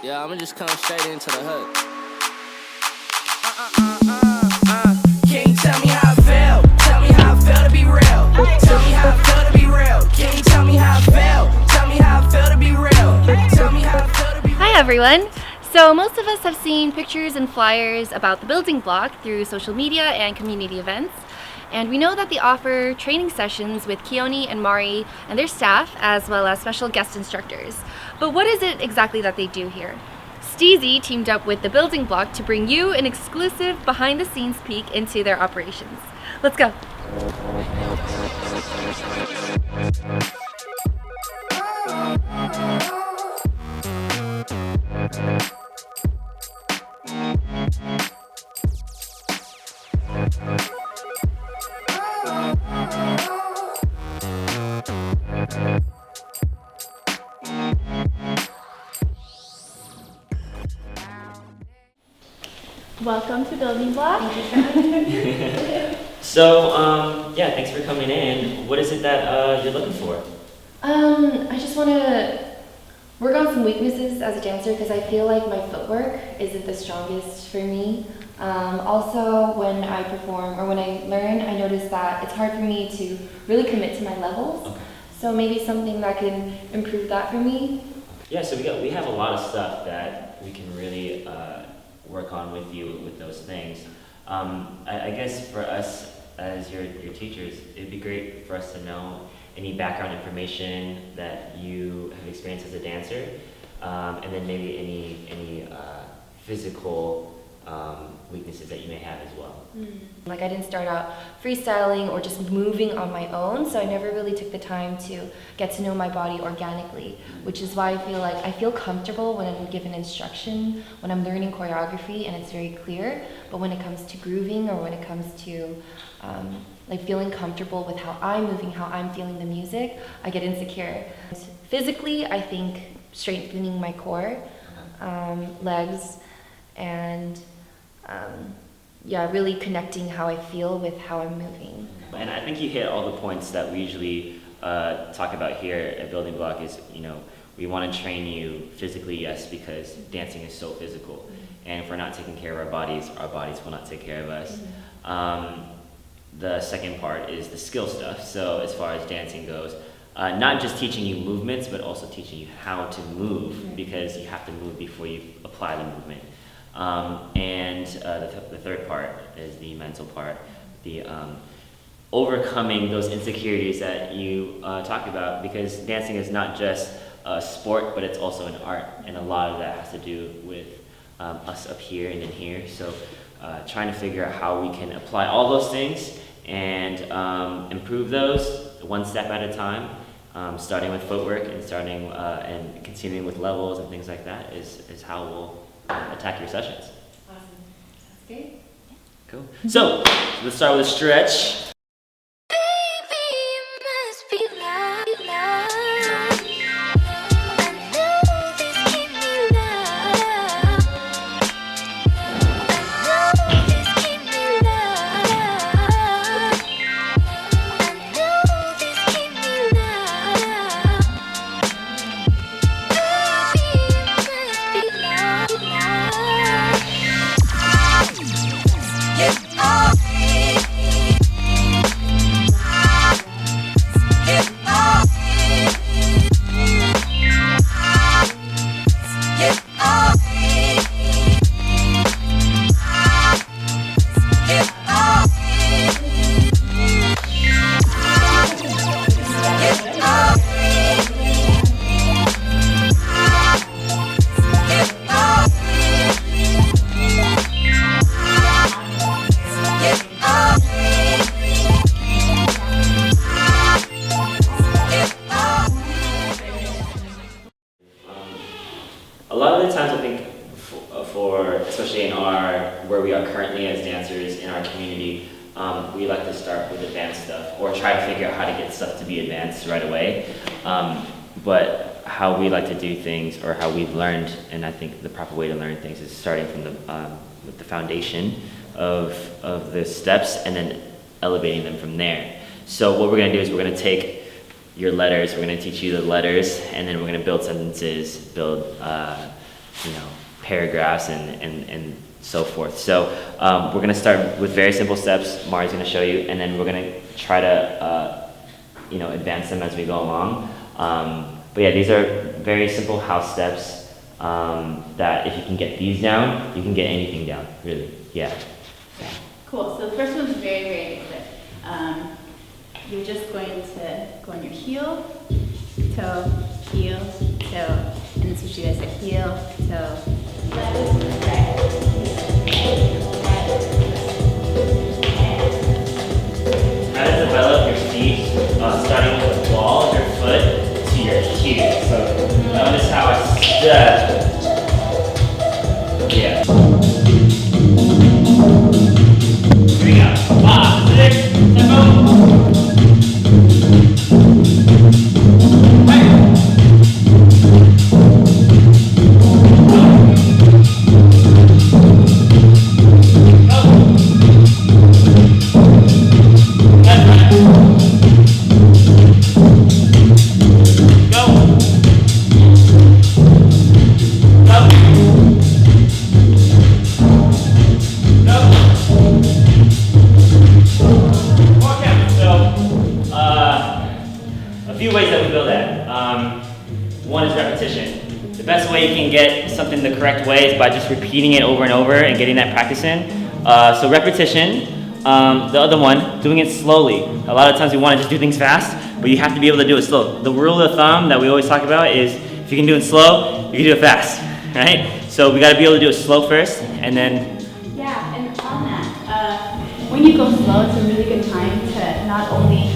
Yeah, I'ma just come straight into the hook. Can you tell me how I feel? Tell me how I feel to be real. Tell me how I feel to be real. Can you tell me how I feel? Tell me how I feel to be real. Tell me how I feel to be real. Hi everyone! So most of us have seen pictures and flyers about the building block through social media and community events. And we know that they offer training sessions with Keone and Mari and their staff, as well as special guest instructors. But what is it exactly that they do here? Steezy teamed up with the building block to bring you an exclusive behind-the-scenes peek into their operations. Let's go! Welcome to Building Block. So, yeah, thanks for coming in. What is it that you're looking for? I just want to work on some weaknesses as a dancer because I feel like my footwork isn't the strongest for me. Also, when I perform or when I learn, I notice that it's hard for me to really commit to my levels. Okay. So maybe something that can improve that for me. Yeah, so we have a lot of stuff that we can really work on with you with those things. I guess for us as your teachers, it'd be great for us to know any background information that you have experienced as a dancer, and then maybe any physical weaknesses that you may have as well. Like I didn't start out freestyling or just moving on my own, so I never really took the time to get to know my body organically, which is why I feel comfortable when I'm given instruction, when I'm learning choreography and it's very clear, but when it comes to grooving or when it comes to like feeling comfortable with how I'm moving, how I'm feeling the music, I get insecure. Physically, I think strengthening my core, legs, and yeah, really connecting how I feel with how I'm moving. And I think you hit all the points that we usually talk about here at Building Block is, we want to train you physically, yes, because dancing is so physical. And if we're not taking care of our bodies will not take care of us. The second part is the skill stuff. So as far as dancing goes, not just teaching you movements, but also teaching you how to move, because you have to move before you apply the movement. And the third part is the mental part, the overcoming those insecurities that you talk about, because dancing is not just a sport, but it's also an art, and a lot of that has to do with us up here and in here. So trying to figure out how we can apply all those things and improve those one step at a time, starting with footwork and starting and continuing with levels and things like that is how we'll attack your sessions. Awesome. Sounds great. Cool. So let's start with a stretch. A lot of the times I think for especially in where we are currently as dancers in our community, we like to start with advanced stuff or try to figure out how to get stuff to be advanced right away. But how we like to do things, or how we've learned, and I think the proper way to learn things is starting from with the foundation of the steps and then elevating them from there. So what we're going to do is we're going to take your letters, we're going to teach you the letters, and then we're going to build sentences, build paragraphs and so forth. So we're gonna start with very simple steps. Mari's gonna show you, and then we're gonna try to advance them as we go along. But yeah, these are very simple house steps that if you can get these down, you can get anything down, really. Yeah. Cool. So the first one's very, very basic. You're just going to go on your heel, toe, heel, toe, and then switch you guys like heel, toe, left, right. Try to develop your feet, starting with the ball of your foot to your heel. So notice how I step. Yeah. Here we go. 5, 6, tempo. The correct way is by just repeating it over and over and getting that practice in. So repetition. The other one, doing it slowly. A lot of times we want to just do things fast, but you have to be able to do it slow. The rule of thumb that we always talk about is if you can do it slow, you can do it fast, right? So we got to be able to do it slow first, and then. Yeah, and on that, when you go slow, it's a really good time to not only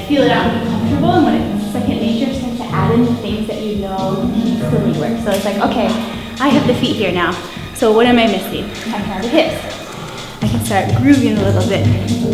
feel it out and be comfortable, and when it's second nature, start to add in the things that you know instantly work. So it's like, okay, I have the feet here now, so what am I missing? I have the hips. I can start grooving a little bit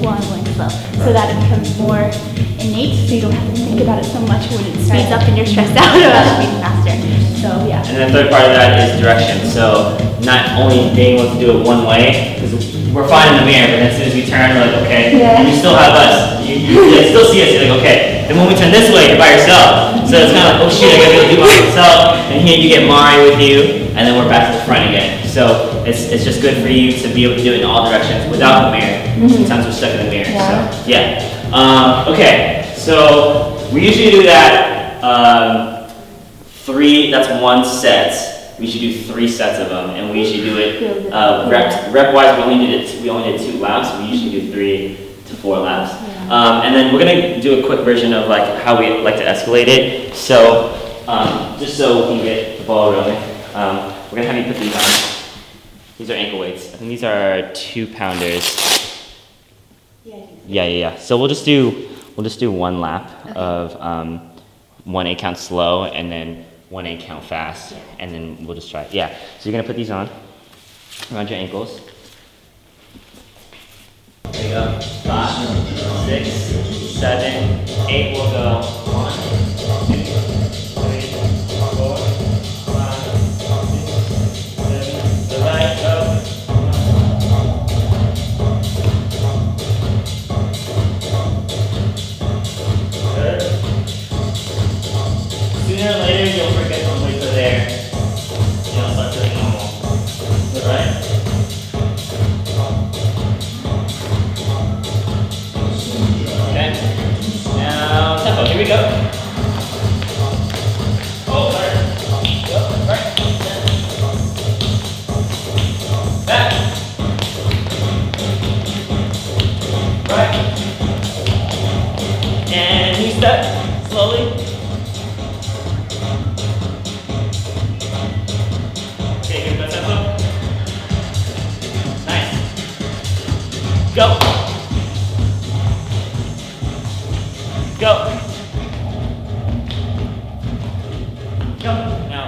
while I'm going slow, so that it becomes more innate, so you don't have to think about it so much when it speeds up and you're stressed out about it being faster. So yeah. And then the third part of that is direction. So not only being able to do it one way, because we're fine in the mirror, but as soon as we turn, we're like, okay, and you still have us. You still see us, you're like, okay. Then when we turn this way, you're by yourself. So it's kind of like, oh shit, I gotta go do it by myself. And here you get Mari with you, and then we're back to the front again. So it's just good for you to be able to do it in all directions without the mirror. Sometimes we're stuck in the mirror. Yeah. So yeah. Okay, so we usually do that that's one set. We should do 3 sets of them, and we usually do it rep-wise. We only did 2 laps. We usually do 3 to 4 laps. And then we're gonna do a quick version of how we like to escalate it. So just so we can get the ball rolling, we're gonna have you put these on. These are ankle weights. I think these are 2-pounders. Yeah. So we'll just do 1 lap of 1 8 count slow and then 1 8 count fast, and then we'll just try it. Yeah. So you're gonna put these on around your ankles. There you go. 5, 6, 7, 8. We'll go 1, 2, 3, 4, 5, 6, 7. The right, go. Good. Sooner or later, you'll forget to wait for there. You'll start doing normal. Good, right? Here we go. Oh, sorry. Go, right. Back. Right. And new step, slowly. Okay, give that tempo. Nice. Go. Go. Now,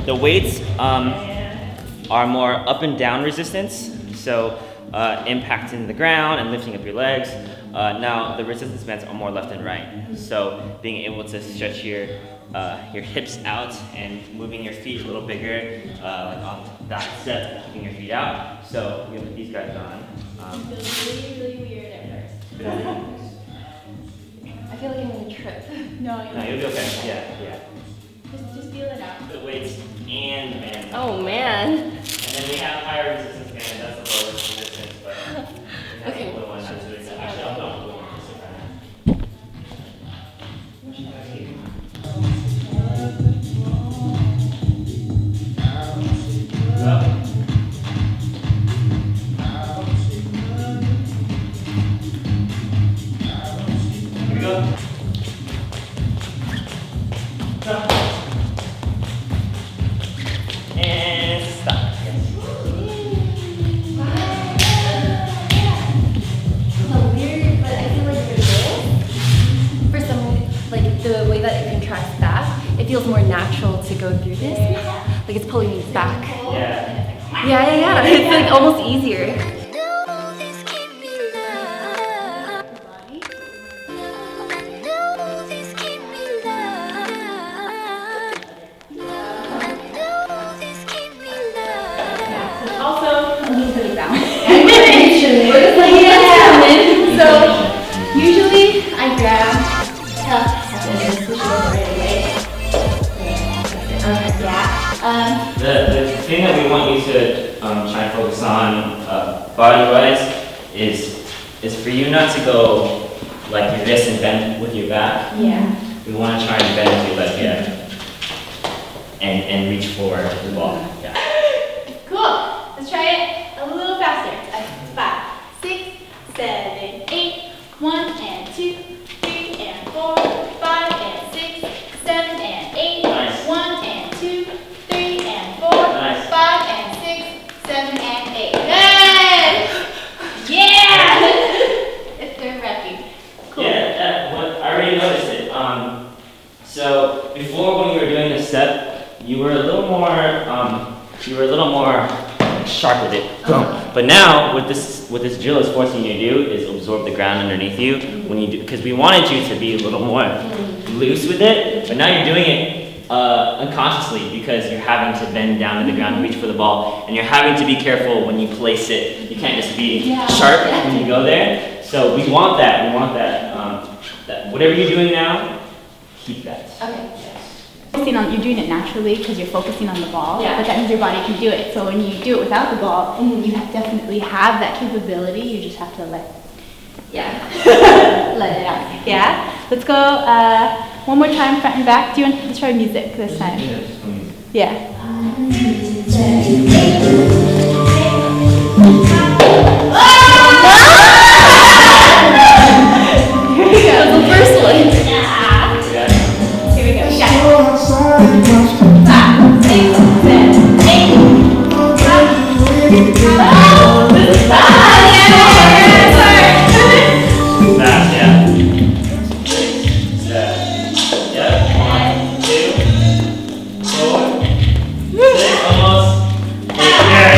the weights are more up and down resistance, so impacting the ground and lifting up your legs. Now, the resistance bands are more left and right, so being able to stretch your hips out and moving your feet a little bigger, like on that set, keeping your feet out. So we're gonna put these guys on. It feels really, really weird at first. I feel like I'm gonna trip. No, No, you'll be okay. Yeah. Just feel it out. The weights and the band. Oh man. And then we have higher resistance band, that's the lowest resistance, but we have Okay. a blue one that's really good. Actually, I'll put on the blue one just so Here we go. Go. And stop. So weird, but I feel like for this, for some, like the way that it contracts back, it feels more natural to go through this now. Like it's pulling me back. Yeah. Yeah. It's like almost easier. Also, a little bit of balance. Yeah. So usually I grab and then switch over right away. Yeah. The thing that we want you to try and focus on body-wise is for you not to go like you're this and bend with your back. Yeah. We want to try and bend with your left hand and reach for the ball. Yeah. Cool. Let's try it a little faster. 5, 6, 7, 8. 1 and 2, 3 and 4, 5 and 6, 7 and 8. Nice. 1 and 2, 3 and 4, Nice. 5 and 6, 7 and 8. Good. Yeah. It's their repping. Cool. Yeah, I already noticed it. So before when you were doing this step, you were a little more sharp with it. But now what this drill is forcing you to do is absorb the ground underneath you when you do, because we wanted you to be a little more loose with it, but now you're doing it unconsciously because you're having to bend down to the ground and reach for the ball, and you're having to be careful when you place it. You can't just be sharp when you go there. So we want that. That whatever you're doing now, keep that. Okay. You're doing it naturally because you're focusing on the ball, Yeah. but that means your body can do it. So when you do it without the ball, you definitely have that capability. You just have to let it out. Yeah. Let's go one more time, front and back. Do you want to try music this time? Yeah. That was the first one. Here we go. Yeah. 5, 6, 7, 8. Oh, this is fast. Fast, yeah. 6, 7, yeah. 1, 2, 4, 6, almost. 8,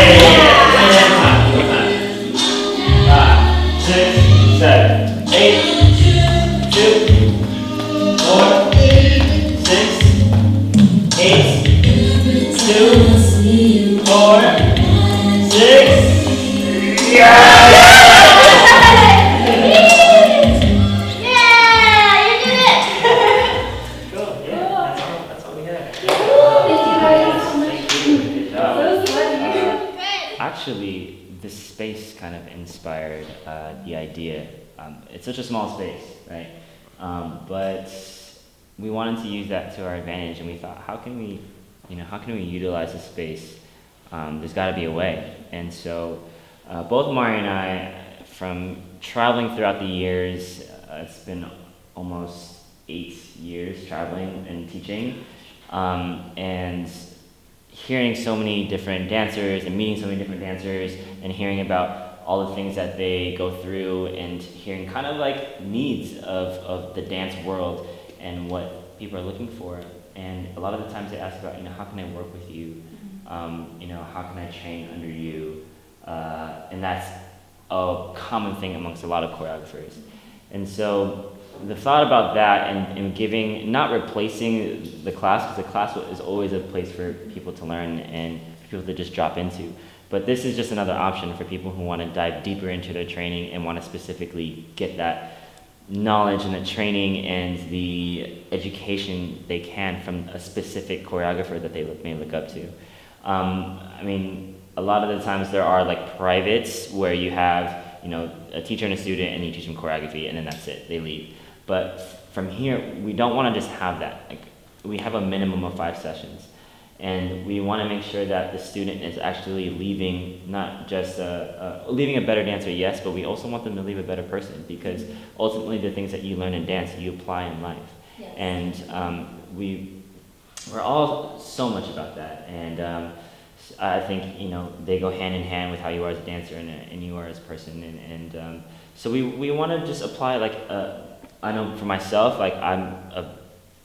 yeah. 5, 6, 7, 8, 2, 4, 6, 8, 2, 4, 6. Yeah! Cool. Yeah, that's all we have. Good job. Actually, this space kind of inspired the idea. It's such a small space, right? But we wanted to use that to our advantage, and we thought, how can we utilize this space? There's got to be a way. And so, both Mari and I, from traveling throughout the years, it's been almost 8 years traveling and teaching, and hearing so many different dancers and meeting so many different dancers and hearing about all the things that they go through and hearing kind of like needs of the dance world and what people are looking for. And a lot of the times they ask about, how can I work with you? How can I train under you? And that's a common thing amongst a lot of choreographers. And so the thought about that and giving, not replacing the class, because the class is always a place for people to learn and for people to just drop into. But this is just another option for people who want to dive deeper into their training and want to specifically get that knowledge and the training and the education they can from a specific choreographer that they may look up to. I mean, a lot of the times there are like privates where you have, you know, a teacher and a student and you teach them choreography and then that's it, they leave. But from here, we don't want to just have that. Like, we have a minimum of 5 sessions. And we want to make sure that the student is actually leaving, not just leaving a better dancer, yes, but we also want them to leave a better person, because ultimately the things that you learn in dance, you apply in life. Yes. And we're all so much about that. And I think, you know, they go hand in hand with how you are as a dancer and you are as a person. And so we want to just apply, like, I know for myself, like, I'm a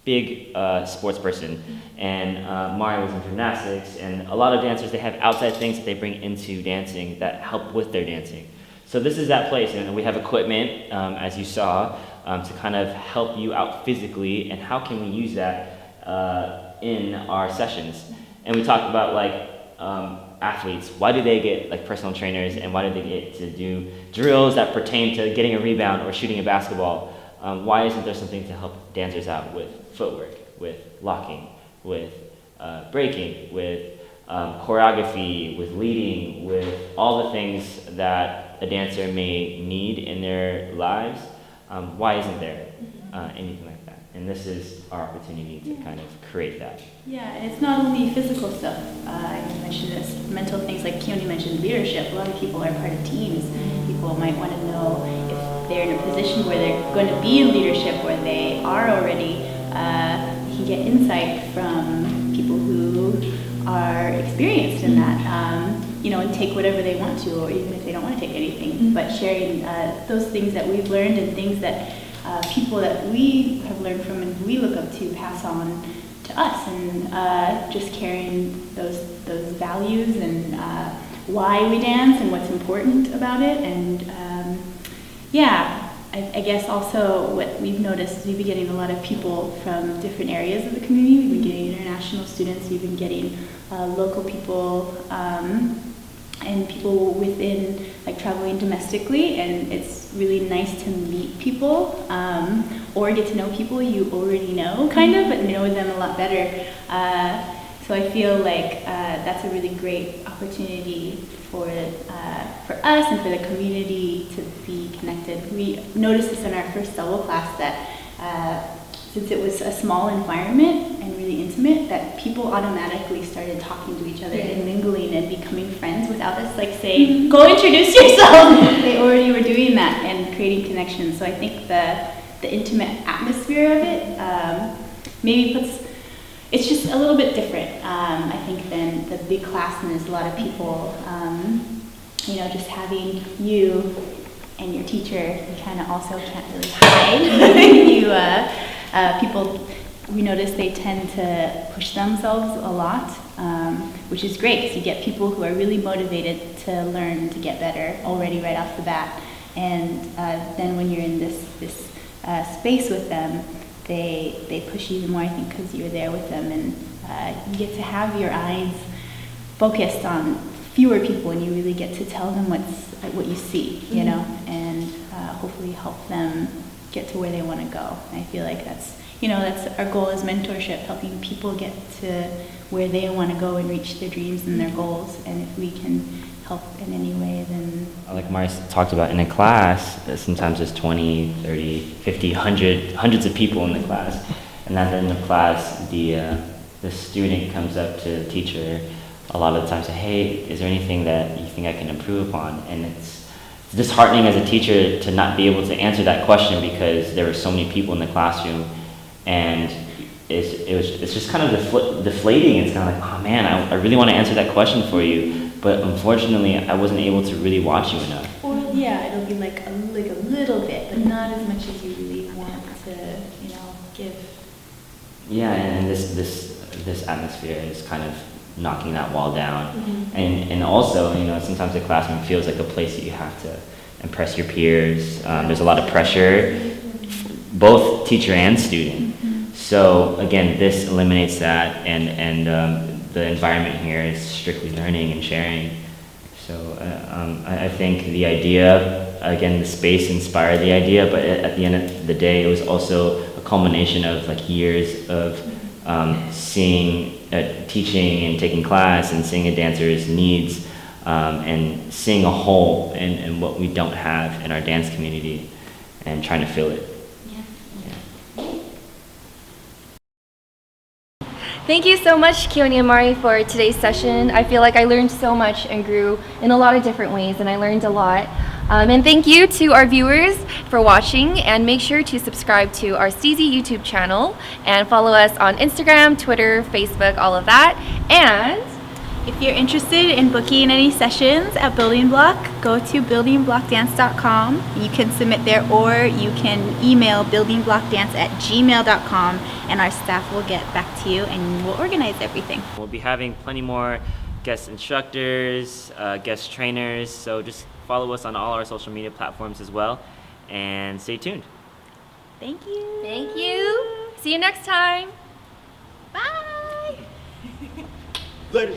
big sports person, and Mari was in gymnastics, and a lot of dancers, they have outside things that they bring into dancing that help with their dancing. So this is that place, and we have equipment, as you saw, to kind of help you out physically, and how can we use that in our sessions. And we talked about, like, athletes, why do they get like personal trainers, and why do they get to do drills that pertain to getting a rebound or shooting a basketball? Why isn't there something to help dancers out with footwork, with locking, with breaking, with choreography, with leading, with all the things that a dancer may need in their lives? Why isn't there anything like that? And this is our opportunity to kind of create that. Yeah, and it's not only physical stuff. I mentioned this, mental things, like Keone mentioned leadership. A lot of people are part of teams. People might want to know if they're in a position where they're going to be in leadership, where they are already. You can get insight from people who are experienced in that, you know, and take whatever they want to, or even if they don't want to take anything, but sharing those things that we've learned and things that people that we have learned from and we look up to pass on to us, and just carrying those values and why we dance and what's important about it. And I guess also what we've noticed is we've been getting a lot of people from different areas of the community. We've been getting international students, we've been getting local people, and people within, like, traveling domestically, and it's really nice to meet people, or get to know people you already know, kind of, but know them a lot better. So I feel like that's a really great opportunity for us and for the community to be connected. We noticed this in our first double class that since it was a small environment and really intimate, that people automatically started talking to each other and mingling and becoming friends without us like saying, go introduce yourself. They already were doing that and creating connections. So I think the intimate atmosphere of it maybe it's just a little bit different, I think, than the big class, and there's a lot of people, you know, just having you and your teacher, you kind of also can't really hide. People, we notice they tend to push themselves a lot, which is great, because you get people who are really motivated to learn, to get better already right off the bat. And then when you're in this space with them, they push you even more, I think, because you're there with them, and you get to have your eyes focused on fewer people, and you really get to tell them what you see, you know, and hopefully help them get to where they want to go. And I feel like that's our goal as mentorship, helping people get to where they want to go and reach their dreams and their goals. And if we can help in any way, then... Like Mari talked about, in a class, sometimes there's 20, 30, 50, hundreds of people in the class. And at the end of class, the student comes up to the teacher a lot of the times and says, hey, is there anything that you think I can improve upon? And it's disheartening as a teacher to not be able to answer that question, because there were so many people in the classroom, and it's just kind of deflating. It's kind of like, oh man, I really want to answer that question for you, but unfortunately I wasn't able to really watch you enough. Or it'll be like a little bit, but not as much as you really want to, give. Yeah, and this atmosphere is kind of knocking that wall down. Mm-hmm. And also, sometimes the classroom feels like a place that you have to impress your peers. There's a lot of pressure, both teacher and student. Mm-hmm. So again, this eliminates that, and the environment here is strictly learning and sharing. So I think the idea, again, the space inspired the idea, but at the end of the day, it was also a culmination of years of seeing, teaching and taking class and seeing a dancer's needs, and seeing a hole in what we don't have in our dance community and trying to fill it. Thank you so much, Keone and Mari, for today's session. I feel like I learned so much and grew in a lot of different ways, and I learned a lot. And thank you to our viewers for watching, and make sure to subscribe to our Steezy YouTube channel and follow us on Instagram, Twitter, Facebook, all of that. And If you're interested in booking any sessions at Building Block, go to buildingblockdance.com. You can submit there, or you can email buildingblockdance@gmail.com, and our staff will get back to you and we'll organize everything. We'll be having plenty more guest instructors, guest trainers, so just follow us on all our social media platforms as well, and stay tuned. Thank you. thank you. See you next time. Bye. Later.